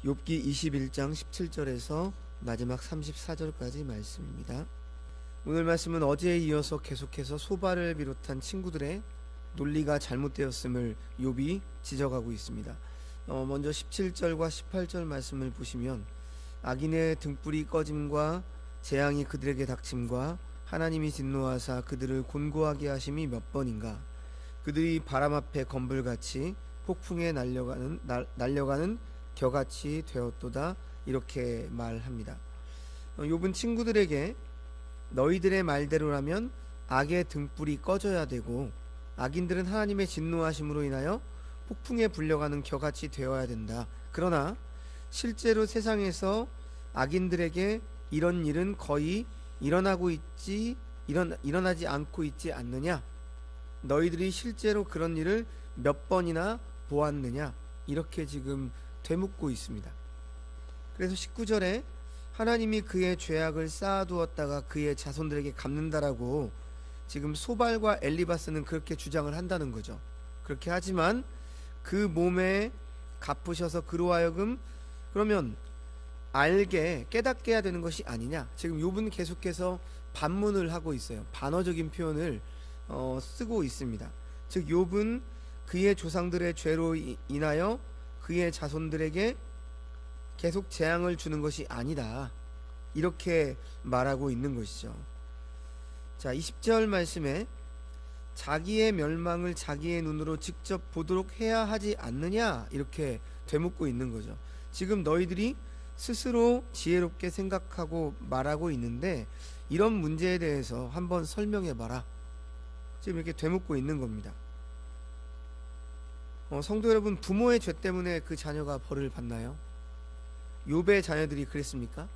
욥기 21장 17절에서 마지막 34절까지 말씀입니다. 오늘 말씀은 어제에 이어서 계속해서 소발을 비롯한 친구들의 논리가 잘못되었음을 욥이 지적하고 있습니다. 먼저 17절과 18절 말씀을 보시면 악인의 등불이 꺼짐과 재앙이 그들에게 닥침과 하나님이 진노하사 그들을 곤고하게 하심이 몇 번인가. 그들이 바람 앞에 건불같이 폭풍에 날려가는 겨같이 되었도다. 이렇게 말합니다. 욥은 친구들에게 너희들의 말대로라면 악의 등불이 꺼져야 되고 악인들은 하나님의 진노하심으로 인하여 폭풍에 불려가는 겨같이 되어야 된다. 그러나 실제로 세상에서 악인들에게 이런 일은 거의 일어나지 않고 있지 않느냐? 너희들이 실제로 그런 일을 몇 번이나 보았느냐? 이렇게 지금 되묻고 있습니다. 그래서 19절에 하나님이 그의 죄악을 쌓아두었다가 그의 자손들에게 갚는다라고 지금 소발과 엘리바스는 그렇게 주장을 한다는 거죠. 그렇게 하지만 그 몸에 갚으셔서 그로 하여금 그러면 알게 깨닫게 해야 되는 것이 아니냐. 지금 욥은 계속해서 반문을 하고 있어요. 반어적인 표현을 쓰고 있습니다. 즉 욥은 그의 조상들의 죄로 인하여 그의 자손들에게 계속 재앙을 주는 것이 아니다. 이렇게 말하고 있는 것이죠. 자, 20절 말씀에 자기의 멸망을 자기의 눈으로 직접 보도록 해야 하지 않느냐 이렇게 되묻고 있는 거죠. 지금 너희들이 스스로 지혜롭게 생각하고 말하고 있는데 이런 문제에 대해서 한번 설명해 봐라. 지금 이렇게 되묻고 있는 겁니다. 성도 여러분, 부모의 죄 때문에 그 자녀가 벌을 받나요? 욥의 자녀들이 그랬습니까?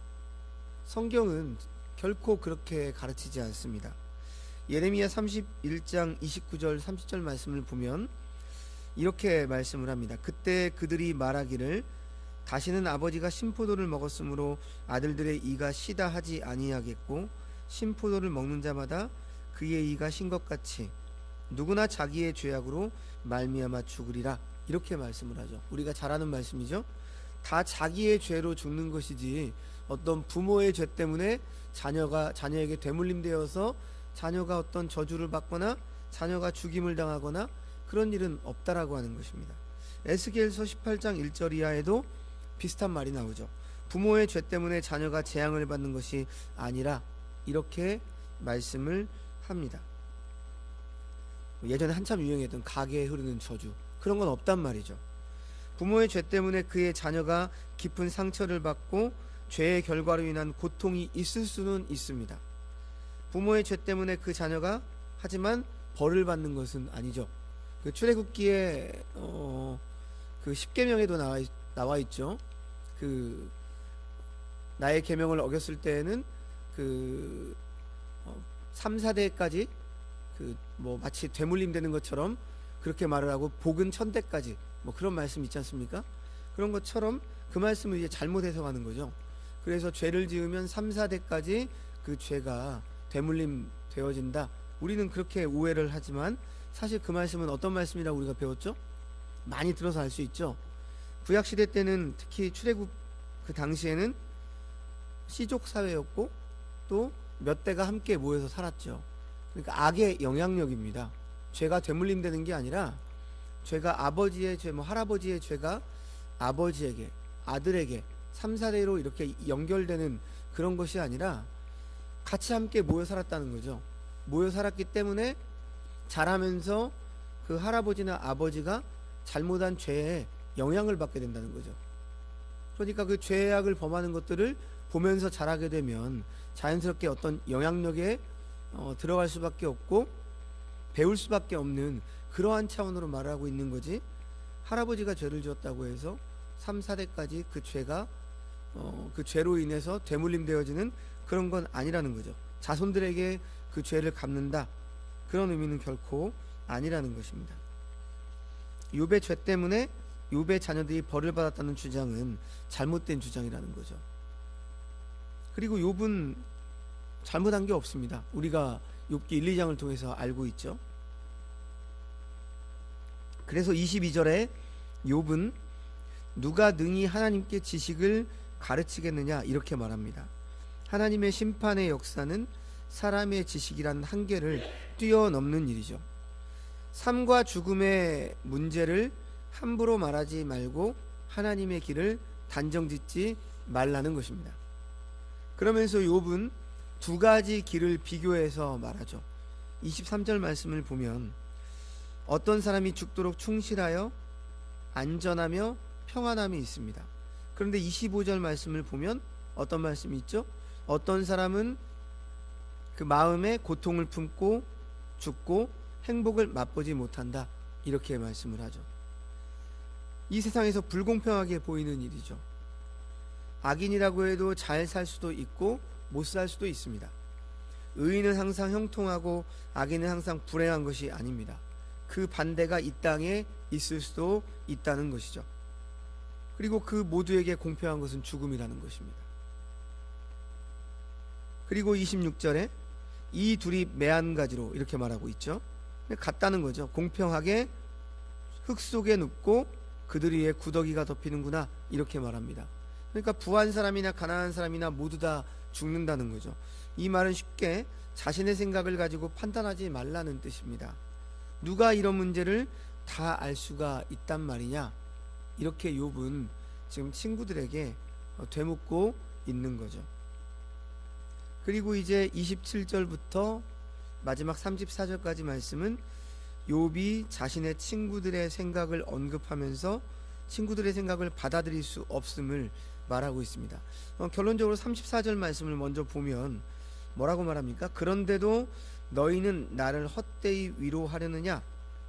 성경은 결코 그렇게 가르치지 않습니다. 예레미야 31장 29절 30절 말씀을 보면 이렇게 말씀을 합니다. 그때 그들이 말하기를 다시는 아버지가 신포도를 먹었으므로 아들들의 이가 시다 하지 아니하겠고 신포도를 먹는 자마다 그의 이가 신 것 같이 누구나 자기의 죄악으로 말미암아 죽으리라. 이렇게 말씀을 하죠. 우리가 잘 아는 말씀이죠. 다 자기의 죄로 죽는 것이지 어떤 부모의 죄 때문에 자녀에게 되물림되어서 자녀가 어떤 저주를 받거나 자녀가 죽임을 당하거나 그런 일은 없다라고 하는 것입니다. 에스겔서 18장 1절 이하에도 비슷한 말이 나오죠. 부모의 죄 때문에 자녀가 재앙을 받는 것이 아니라 이렇게 말씀을 합니다. 예전에 한참 유행했던 가게에 흐르는 저주, 그런 건 없단 말이죠. 부모의 죄 때문에 그의 자녀가 깊은 상처를 받고 죄의 결과로 인한 고통이 있을 수는 있습니다. 부모의 죄 때문에 그 자녀가 하지만 벌을 받는 것은 아니죠. 그 출애굽기에 그 10계명에도 나와 있죠. 그 나의 계명을 어겼을 때에는 그 3, 4대까지 그 뭐 마치 되물림 되는 것처럼 그렇게 말을 하고 복은 1000대까지 뭐 그런 말씀 있지 않습니까? 그런 것처럼 그 말씀을 이제 잘못 해석하는 거죠. 그래서 죄를 지으면 3, 4대까지 그 죄가 되물림 되어진다. 우리는 그렇게 오해를 하지만 사실 그 말씀은 어떤 말씀이라고 우리가 배웠죠? 많이 들어서 알 수 있죠. 구약시대 때는 특히 출애굽 그 당시에는 시족 사회였고 또 몇 대가 함께 모여서 살았죠. 그러니까 악의 영향력입니다. 죄가 되물림되는 게 아니라 죄가 아버지의 죄, 할아버지의 죄가 아버지에게, 아들에게 3, 4대로 이렇게 연결되는 그런 것이 아니라 같이 함께 모여 살았다는 거죠. 모여 살았기 때문에 자라면서 그 할아버지나 아버지가 잘못한 죄에 영향을 받게 된다는 거죠. 그러니까 그 죄악을 범하는 것들을 보면서 자라게 되면 자연스럽게 어떤 영향력에 들어갈 수밖에 없고 배울 수밖에 없는 그러한 차원으로 말하고 있는 거지, 할아버지가 죄를 지었다고 해서 3, 4대까지 그 죄가 그 죄로 인해서 되물림되어지는 그런 건 아니라는 거죠. 자손들에게 그 죄를 갚는다, 그런 의미는 결코 아니라는 것입니다. 욥의 죄 때문에 욥의 자녀들이 벌을 받았다는 주장은 잘못된 주장이라는 거죠. 그리고 욥은 잘못한 게 없습니다. 우리가 욥기 1, 2장을 통해서 알고 있죠. 그래서 22절에 욥은 누가 능히 하나님께 지식을 가르치겠느냐 이렇게 말합니다. 하나님의 심판의 역사는 사람의 지식이란 한계를 뛰어넘는 일이죠. 삶과 죽음의 문제를 함부로 말하지 말고 하나님의 길을 단정짓지 말라는 것입니다. 그러면서 욥은 두 가지 길을 비교해서 말하죠. 23절 말씀을 보면 어떤 사람이 죽도록 충실하여 안전하며 평안함이 있습니다. 그런데 25절 말씀을 보면 어떤 말씀이 있죠? 어떤 사람은 그 마음에 고통을 품고 죽고 행복을 맛보지 못한다 이렇게 말씀을 하죠. 이 세상에서 불공평하게 보이는 일이죠. 악인이라고 해도 잘 살 수도 있고 못 살 수도 있습니다. 의인은 항상 형통하고 악인은 항상 불행한 것이 아닙니다. 그 반대가 이 땅에 있을 수도 있다는 것이죠. 그리고 그 모두에게 공평한 것은 죽음이라는 것입니다. 그리고 26절에 이 둘이 매한가지로 이렇게 말하고 있죠. 같다는 거죠. 공평하게 흙 속에 눕고 그들 위에 구더기가 덮이는구나 이렇게 말합니다. 그러니까 부한 사람이나 가난한 사람이나 모두 다 죽는다는 거죠. 이 말은 쉽게 자신의 생각을 가지고 판단하지 말라는 뜻입니다. 누가 이런 문제를 다 알 수가 있단 말이냐 이렇게 욥은 지금 친구들에게 되묻고 있는 거죠. 그리고 이제 27절부터 마지막 34절까지 말씀은 욥이 자신의 친구들의 생각을 언급하면서 친구들의 생각을 받아들일 수 없음을 말하고 있습니다. 결론적으로 34절 말씀을 먼저 보면 뭐라고 말합니까? 그런데도 너희는 나를 헛되이 위로하려느냐?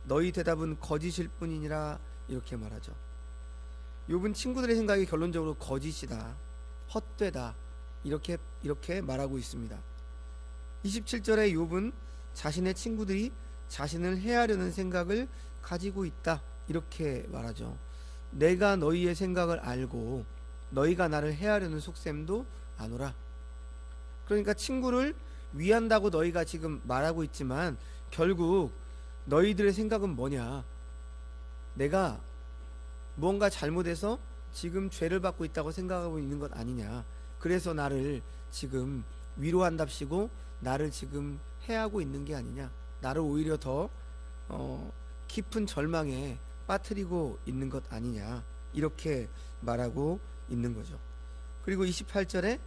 너희 대답은 거짓일 뿐이니라 이렇게 말하죠. 욥은 친구들의 생각이 결론적으로 거짓이다, 헛되다 이렇게 말하고 있습니다. 27절에 욥은 자신의 친구들이 자신을 해하려는 생각을 가지고 있다 이렇게 말하죠. 내가 너희의 생각을 알고 너희가 나를 해하려는 속셈도 아노라. 그러니까 친구를 위한다고 너희가 지금 말하고 있지만 결국 너희들의 생각은 뭐냐? 내가 무언가 잘못해서 지금 죄를 받고 있다고 생각하고 있는 것 아니냐? 그래서 나를 지금 위로한답시고 나를 지금 해하고 있는 게 아니냐? 나를 오히려 더 깊은 절망에 빠뜨리고 있는 것 아니냐? 이렇게 말하고 있는 거죠. 그리고 28절에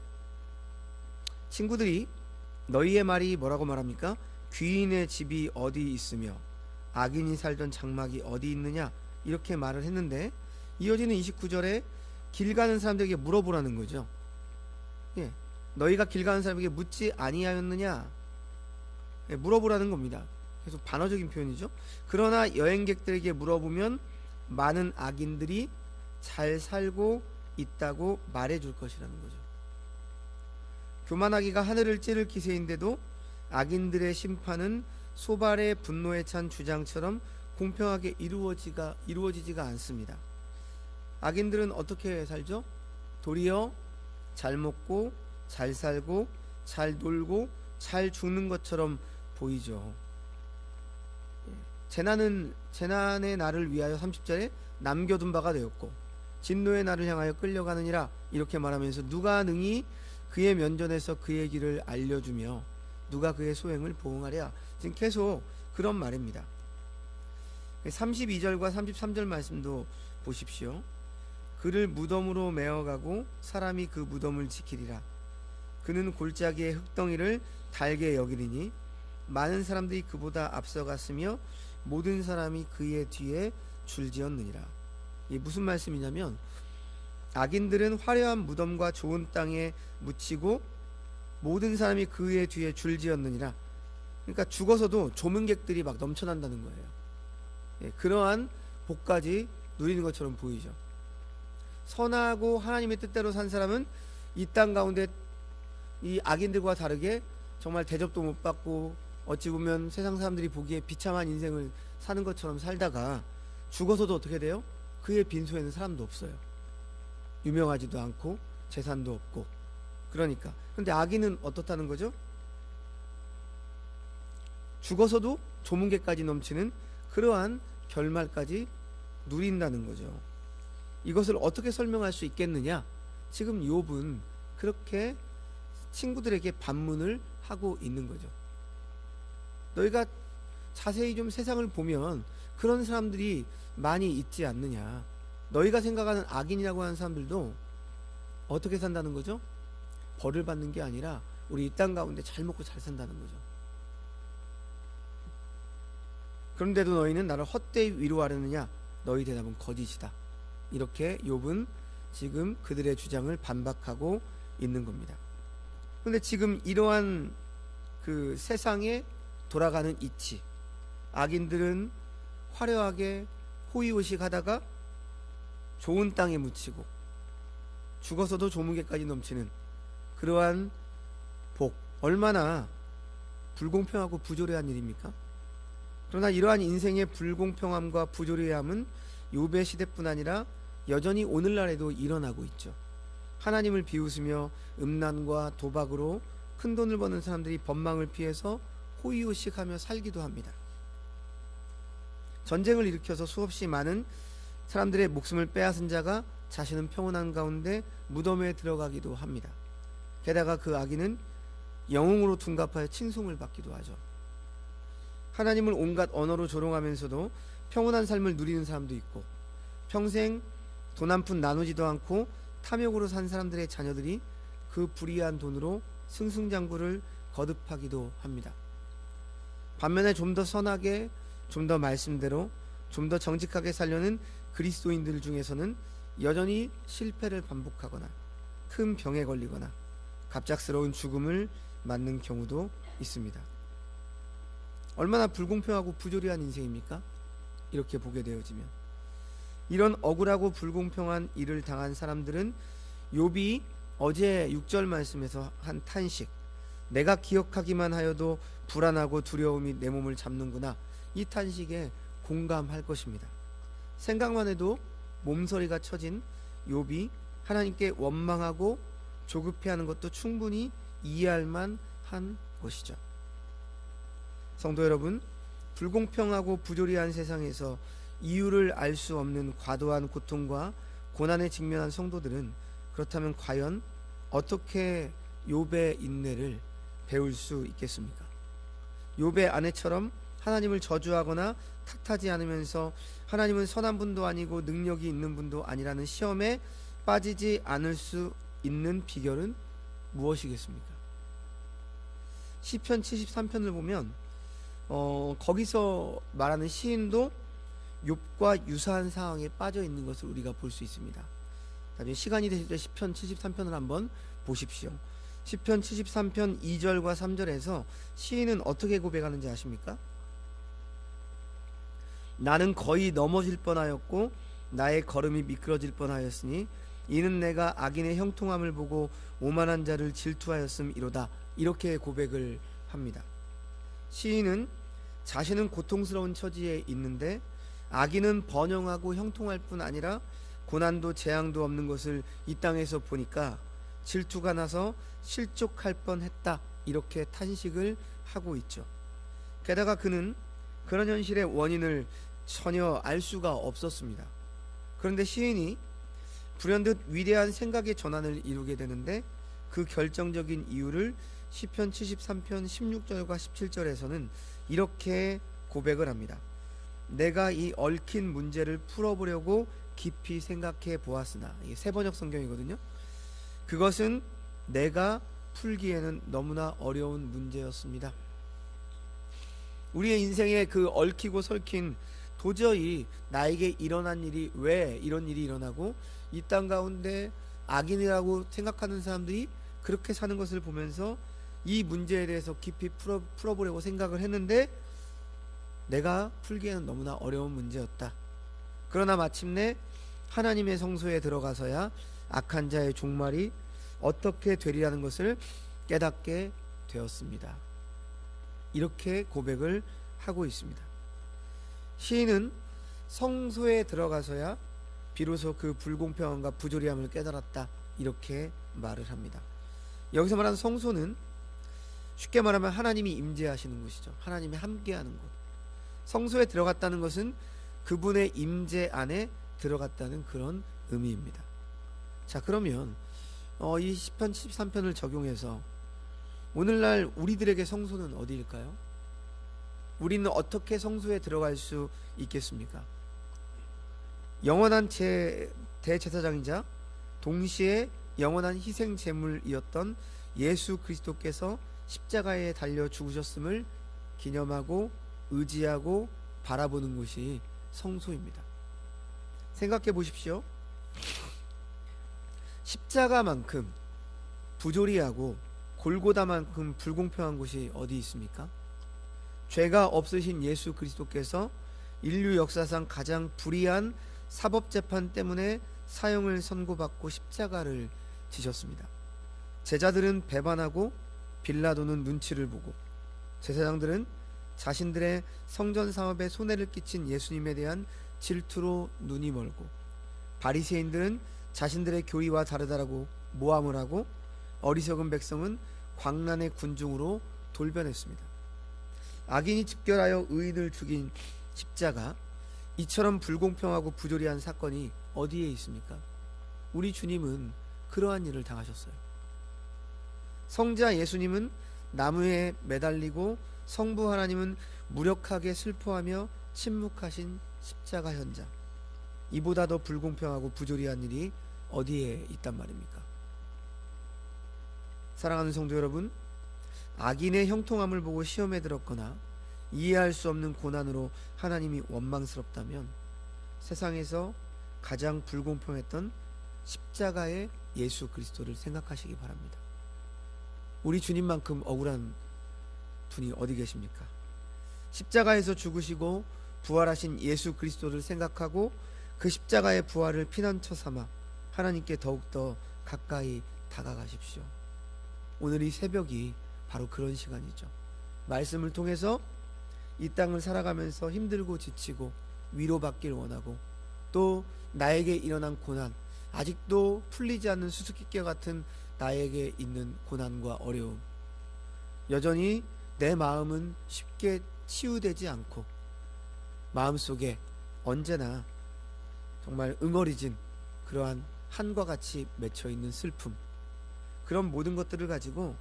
친구들이 너희의 말이 뭐라고 말합니까? 귀인의 집이 어디 있으며 악인이 살던 장막이 어디 있느냐 이렇게 말을 했는데 이어지는 29절에 길 가는 사람들에게 물어보라는 거죠. 예, 너희가 길 가는 사람에게 묻지 아니하였느냐? 예, 물어보라는 겁니다. 그래서 반어적인 표현이죠. 그러나 여행객들에게 물어보면 많은 악인들이 잘 살고 있다고 말해줄 것이라는 거죠. 교만하기가 하늘을 찌를 기세인데도 악인들의 심판은 소발의 분노에 찬 주장처럼 공평하게 이루어지지가 않습니다. 악인들은 어떻게 살죠? 도리어 잘 먹고 잘 살고 잘 놀고 잘 죽는 것처럼 보이죠. 재난의 날을 위하여 30절에 남겨둔 바가 되었고 진노의 날을 향하여 끌려가느니라 이렇게 말하면서 누가 능히 그의 면전에서 그의 길을 알려주며 누가 그의 소행을 보응하랴. 지금 계속 그런 말입니다. 32절과 33절 말씀도 보십시오. 그를 무덤으로 메어가고 사람이 그 무덤을 지키리라. 그는 골짜기의 흙덩이를 달게 여기리니 많은 사람들이 그보다 앞서갔으며 모든 사람이 그의 뒤에 줄지었느니라. 이게 무슨 말씀이냐면 악인들은 화려한 무덤과 좋은 땅에 묻히고 모든 사람이 그의 뒤에 줄지었느니라. 그러니까 죽어서도 조문객들이 막 넘쳐난다는 거예요. 예, 그러한 복까지 누리는 것처럼 보이죠. 선하고 하나님의 뜻대로 산 사람은 이 땅 가운데 이 악인들과 다르게 정말 대접도 못 받고 어찌 보면 세상 사람들이 보기에 비참한 인생을 사는 것처럼 살다가 죽어서도 어떻게 돼요? 그의 빈소에는 사람도 없어요. 유명하지도 않고 재산도 없고. 그러니까 그런데 악인은 어떻다는 거죠? 죽어서도 조문객까지 넘치는 그러한 결말까지 누린다는 거죠. 이것을 어떻게 설명할 수 있겠느냐? 지금 욥은 그렇게 친구들에게 반문을 하고 있는 거죠. 너희가 자세히 좀 세상을 보면 그런 사람들이 많이 있지 않느냐. 너희가 생각하는 악인이라고 하는 사람들도 어떻게 산다는 거죠? 벌을 받는 게 아니라 우리 이 땅 가운데 잘 먹고 잘 산다는 거죠. 그런데도 너희는 나를 헛되이 위로하려느냐? 너희 대답은 거짓이다. 이렇게 욥은 지금 그들의 주장을 반박하고 있는 겁니다. 그런데 지금 이러한 그 세상에 돌아가는 이치, 악인들은 화려하게 호의호식하다가 좋은 땅에 묻히고 죽어서도 조문계까지 넘치는 그러한 복, 얼마나 불공평하고 부조리한 일입니까? 그러나 이러한 인생의 불공평함과 부조리함은 욥의 시대뿐 아니라 여전히 오늘날에도 일어나고 있죠. 하나님을 비웃으며 음란과 도박으로 큰 돈을 버는 사람들이 법망을 피해서 호의호식하며 살기도 합니다. 전쟁을 일으켜서 수없이 많은 사람들의 목숨을 빼앗은 자가 자신은 평온한 가운데 무덤에 들어가기도 합니다. 게다가 그 악인은 영웅으로 둔갑하여 칭송을 받기도 하죠. 하나님을 온갖 언어로 조롱하면서도 평온한 삶을 누리는 사람도 있고, 평생 돈 한 푼 나누지도 않고 탐욕으로 산 사람들의 자녀들이 그 불의한 돈으로 승승장구를 거듭하기도 합니다. 반면에 좀 더 선하게, 좀 더 말씀대로, 좀 더 정직하게 살려는 그리스도인들 중에서는 여전히 실패를 반복하거나 큰 병에 걸리거나 갑작스러운 죽음을 맞는 경우도 있습니다. 얼마나 불공평하고 부조리한 인생입니까? 이렇게 보게 되어지면 이런 억울하고 불공평한 일을 당한 사람들은 욥이 어제 6절 말씀에서 한 탄식, 내가 기억하기만 하여도 불안하고 두려움이 내 몸을 잡는구나, 이 탄식에 공감할 것입니다. 생각만 해도 몸서리가 쳐진 욥이 하나님께 원망하고 조급해하는 것도 충분히 이해할 만한 것이죠. 성도 여러분, 불공평하고 부조리한 세상에서 이유를 알 수 없는 과도한 고통과 고난에 직면한 성도들은 그렇다면 과연 어떻게 욥의 인내를 배울 수 있겠습니까? 욥의 아내처럼 하나님을 저주하거나 탓하지 않으면서 하나님은 선한 분도 아니고 능력이 있는 분도 아니라는 시험에 빠지지 않을 수 있는 비결은 무엇이겠습니까? 시편 73편을 보면 거기서 말하는 시인도 욥과 유사한 상황에 빠져 있는 것을 우리가 볼 수 있습니다. 나중에 시간이 되실 때 시편 73편을 한번 보십시오. 시편 73편 2절과 3절에서 시인은 어떻게 고백하는지 아십니까? 나는 거의 넘어질 뻔하였고 나의 걸음이 미끄러질 뻔하였으니 이는 내가 악인의 형통함을 보고 오만한 자를 질투하였음이로다. 이렇게 고백을 합니다. 시인은 자신은 고통스러운 처지에 있는데 악인은 번영하고 형통할 뿐 아니라 고난도 재앙도 없는 것을 이 땅에서 보니까 질투가 나서 실족할 뻔했다, 이렇게 탄식을 하고 있죠. 게다가 그는 그런 현실의 원인을 전혀 알 수가 없었습니다. 그런데 시인이 불현듯 위대한 생각의 전환을 이루게 되는데 그 결정적인 이유를 시편 73편 16절과 17절에서는 이렇게 고백을 합니다. 내가 이 얽힌 문제를 풀어보려고 깊이 생각해 보았으나, 이게 새번역 성경이거든요. 그것은 내가 풀기에는 너무나 어려운 문제였습니다. 우리의 인생에 그 얽히고 설킨, 도저히 나에게 일어난 일이 왜 이런 일이 일어나고 이 땅 가운데 악인이라고 생각하는 사람들이 그렇게 사는 것을 보면서 이 문제에 대해서 깊이 풀어보려고 생각을 했는데 내가 풀기에는 너무나 어려운 문제였다. 그러나 마침내 하나님의 성소에 들어가서야 악한 자의 종말이 어떻게 되리라는 것을 깨닫게 되었습니다. 이렇게 고백을 하고 있습니다. 시인은 성소에 들어가서야 비로소 그 불공평함과 부조리함을 깨달았다, 이렇게 말을 합니다. 여기서 말하는 성소는 쉽게 말하면 하나님이 임재하시는 곳이죠. 하나님이 함께하는 곳. 성소에 들어갔다는 것은 그분의 임재 안에 들어갔다는 그런 의미입니다. 자, 그러면 이 10편 13편을 적용해서 오늘날 우리들에게 성소는 어디일까요? 우리는 어떻게 성소에 들어갈 수 있겠습니까? 영원한 대제사장이자 동시에 영원한 희생 제물이었던 예수 그리스도께서 십자가에 달려 죽으셨음을 기념하고 의지하고 바라보는 곳이 성소입니다. 생각해 보십시오. 십자가만큼 부조리하고 골고다만큼 불공평한 곳이 어디 있습니까? 죄가 없으신 예수 그리스도께서 인류 역사상 가장 불의한 사법재판 때문에 사형을 선고받고 십자가를 지셨습니다. 제자들은 배반하고 빌라도는 눈치를 보고 제사장들은 자신들의 성전 사업에 손해를 끼친 예수님에 대한 질투로 눈이 멀고 바리새인들은 자신들의 교리와 다르다라고 모함을 하고 어리석은 백성은 광란의 군중으로 돌변했습니다. 악인이 집결하여 의인을 죽인 십자가, 이처럼 불공평하고 부조리한 사건이 어디에 있습니까? 우리 주님은 그러한 일을 당하셨어요. 성자 예수님은 나무에 매달리고 성부 하나님은 무력하게 슬퍼하며 침묵하신 십자가 현장, 이보다 더 불공평하고 부조리한 일이 어디에 있단 말입니까? 사랑하는 성도 여러분, 악인의 형통함을 보고 시험에 들었거나 이해할 수 없는 고난으로 하나님이 원망스럽다면 세상에서 가장 불공평했던 십자가의 예수 그리스도를 생각하시기 바랍니다. 우리 주님만큼 억울한 분이 어디 계십니까? 십자가에서 죽으시고 부활하신 예수 그리스도를 생각하고 그 십자가의 부활을 피난처 삼아 하나님께 더욱더 가까이 다가가십시오. 오늘 이 새벽이 바로 그런 시간이죠. 말씀을 통해서 이 땅을 살아가면서 힘들고 지치고 위로받길 원하고, 또 나에게 일어난 고난, 아직도 풀리지 않는 수수께끼 같은 나에게 있는 고난과 어려움, 여전히 내 마음은 쉽게 치유되지 않고 마음속에 언제나 정말 응어리진 그러한 한과 같이 맺혀있는 슬픔, 그런 모든 것들을 가지고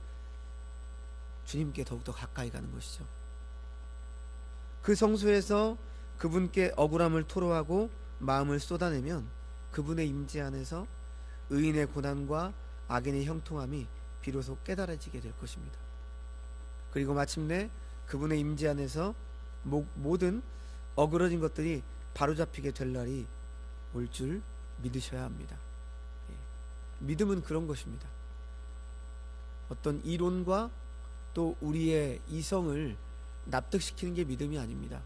주님께 더욱더 가까이 가는 것이죠. 그 성소에서 그분께 억울함을 토로하고 마음을 쏟아내면 그분의 임재 안에서 의인의 고난과 악인의 형통함이 비로소 깨달아지게 될 것입니다. 그리고 마침내 그분의 임재 안에서 모든 어그러진 것들이 바로잡히게 될 날이 올 줄 믿으셔야 합니다. 믿음은 그런 것입니다. 어떤 이론과 또 우리의 이성을 납득시키는 게 믿음이 아닙니다.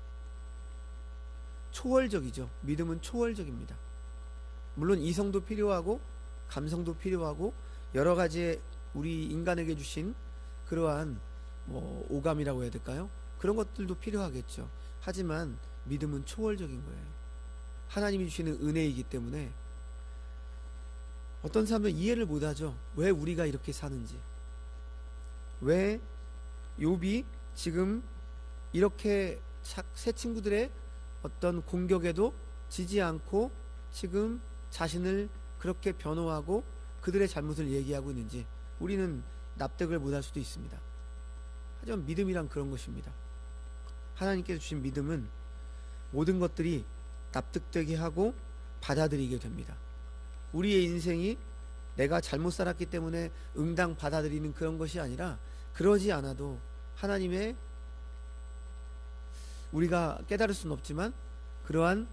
초월적이죠. 믿음은 초월적입니다. 물론 이성도 필요하고 감성도 필요하고 여러 가지의 우리 인간에게 주신 그러한 오감이라고 해야 될까요? 그런 것들도 필요하겠죠. 하지만 믿음은 초월적인 거예요. 하나님이 주시는 은혜이기 때문에 어떤 사람은 이해를 못하죠. 왜 우리가 이렇게 사는지, 왜 욥이 지금 이렇게 새 친구들의 어떤 공격에도 지지 않고 지금 자신을 그렇게 변호하고 그들의 잘못을 얘기하고 있는지 우리는 납득을 못할 수도 있습니다. 하지만 믿음이란 그런 것입니다. 하나님께서 주신 믿음은 모든 것들이 납득되게 하고 받아들이게 됩니다. 우리의 인생이 내가 잘못 살았기 때문에 응당 받아들이는 그런 것이 아니라, 그러지 않아도 하나님의, 우리가 깨달을 수는 없지만 그러한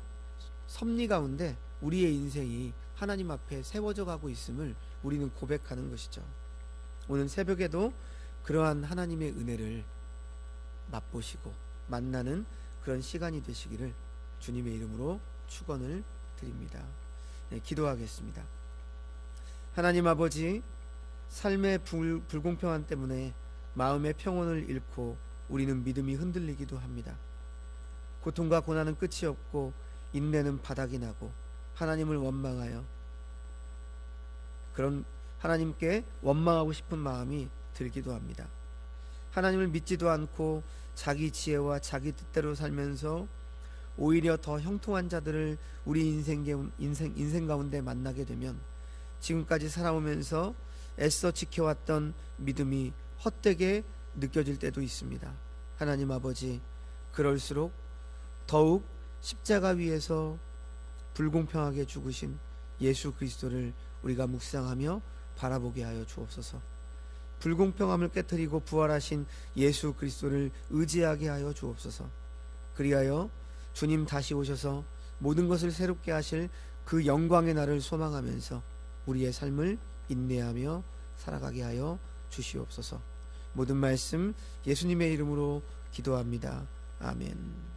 섭리 가운데 우리의 인생이 하나님 앞에 세워져 가고 있음을 우리는 고백하는 것이죠. 오늘 새벽에도 그러한 하나님의 은혜를 맛보시고 만나는 그런 시간이 되시기를 주님의 이름으로 축원을 드립니다. 네, 기도하겠습니다. 하나님 아버지, 삶의 불공평함 때문에 마음의 평온을 잃고 우리는 믿음이 흔들리기도 합니다. 고통과 고난은 끝이 없고 인내는 바닥이 나고 하나님을 원망하여 그런 하나님께 원망하고 싶은 마음이 들기도 합니다. 하나님을 믿지도 않고 자기 지혜와 자기 뜻대로 살면서 오히려 더 형통한 자들을 우리 인생 가운데 만나게 되면 지금까지 살아오면서 애써 지켜왔던 믿음이 헛되게 느껴질 때도 있습니다. 하나님 아버지, 그럴수록 더욱 십자가 위에서 불공평하게 죽으신 예수 그리스도를 우리가 묵상하며 바라보게 하여 주옵소서. 불공평함을 깨뜨리고 부활하신 예수 그리스도를 의지하게 하여 주옵소서. 그리하여 주님 다시 오셔서 모든 것을 새롭게 하실 그 영광의 날을 소망하면서 우리의 삶을 인내하며 살아가게 하여 주시옵소서. 모든 말씀 예수님의 이름으로 기도합니다. 아멘.